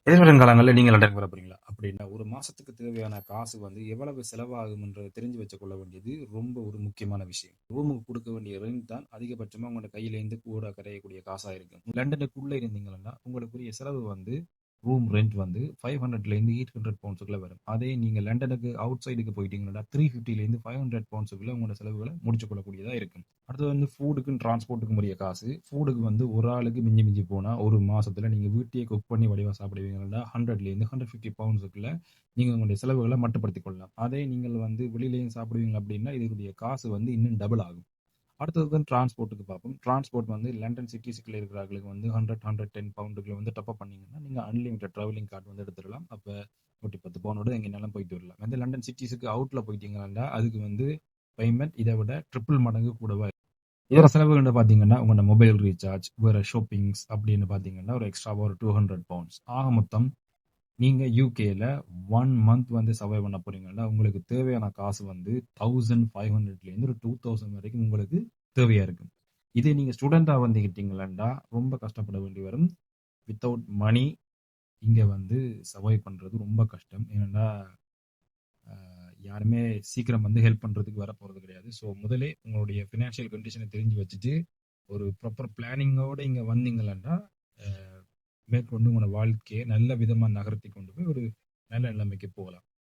எதிர்வரும் காலங்கள்ல நீங்க லண்டனுக்கு வர போறீங்களா? அப்படின்னா, ஒரு மாசத்துக்கு தேவையான காசு வந்து எவ்வளவு செலவாகும்ன்றத தெரிஞ்சு வச்சுக்கொள்ள வேண்டியது ரொம்ப ஒரு முக்கியமான விஷயம். ரூமுக்கு குடுக்க வேண்டிய ரெண்ட் தான் அதிகபட்சமா உங்களோட கையிலேருந்து கூட கரையக்கூடிய காசா இருக்கும். லண்டனுக்குள்ள இருந்தீங்கன்னா, உங்களுக்குரிய செலவு வந்து ரூம் ரெண்ட் வந்து 500லேருந்து 800 பவுண்ட்ஸுக்குள்ள வரும். அதே நீங்க லண்டனுக்கு அவுட் சைடுக்கு போயிட்டீங்கன்னா, 350லேருந்து 500 பவுண்ட்ஸுக்குள்ள உங்களோட செலவுகள முடிச்சுக் கொள்ளக்கூடியதா இருக்கும். அடுத்தது வந்து ஃபுட்டுக்கும், டிரான்ஸ்போர்ட்டுக்கும் உரிய காசு. ஃபுட்டுக்கு வந்து ஒரு ஆளுக்கு மிஞ்சி மிஞ்சி போனா, ஒரு மாசத்துல நீங்க வீட்லயே குக் பண்ணி வடிவா சாப்பிடுவீங்கன்னா, 100லேருந்து 150 பவுண்ட்ஸுக்குள்ள நீங்க உங்களுடைய செலவுகள மட்டுப்படுத்திக் கொள்ளலாம். அதே நீங்கள் வந்து வெளியிலயும் சாப்பிடுவீங்க அப்படின்னா, இதனுடைய காசு வந்து இன்னும் டபுள் ஆகும். அடுத்தது வந்து டிரான்ஸ்போர்ட்டுக்கு பார்ப்போம். டிரான்ஸ்போர்ட் வந்து லண்டன் சிட்டிஸ்க்குள்ள இருக்கிறவர்களுக்கு வந்து 100, 110 பவுண்டுக்குள்ள வந்து டாப் அப் பண்ணீங்கன்னா, நீங்க அன்லிமிட்டட் டிராவலிங் கார்டு வந்து எடுத்துடலாம். அப்ப 110 பவுனோட எங்கனாலும் போயிட்டு வரலாம். வந்து லண்டன் சிட்டிஸுக்கு அவுட்ல போயிட்டீங்கன்னா, அதுக்கு வந்து பேமெண்ட் இதை விட ட்ரிபிள் மடங்கு கூடவா இருக்கும். இதர செலவுகள்னு பார்த்தீங்கன்னா, உங்களோட மொபைல் ரீசார்ஜ், வேற ஷாப்பிங்ஸ் அப்படின்னு பார்த்தீங்கன்னா, ஒரு எக்ஸ்ட்ரா ஒரு 200 பவுண்ட்ஸ். ஆக மொத்தம் நீங்க யூகேல 1 மந்த் வந்து சர்வை பண்ண போறீங்கன்னா, உங்களுக்கு தேவையான காசு வந்து 1500லேருந்து ஒரு 2000 வரைக்கும் உங்களுக்கு தேவையா இருக்கும். இதே நீங்க ஸ்டூடெண்ட்டா வந்துக்கிட்டீங்கன்னா, ரொம்ப கஷ்டப்பட வேண்டி வரும். வித்தவுட் மனி இங்க வந்து சர்வை பண்றது ரொம்ப கஷ்டம். ஏனென்றா, யாருமே சீக்கிரம் வந்து ஹெல்ப் பண்றதுக்கு வரப்போறது கிடையாது. ஸோ முதலே உங்களுடைய ஃபினான்ஷியல் கண்டிஷனை தெரிஞ்சு வச்சுட்டு, ஒரு ப்ராப்பர் பிளானிங்கோட இங்க வந்தீங்கன்னா, அ மேற்கொண்டு உங்களோட வாழ்க்கையை நல்ல விதமா நகர்த்தி கொண்டு போய் ஒரு நல்ல நிலைமைக்கு போகலாம்.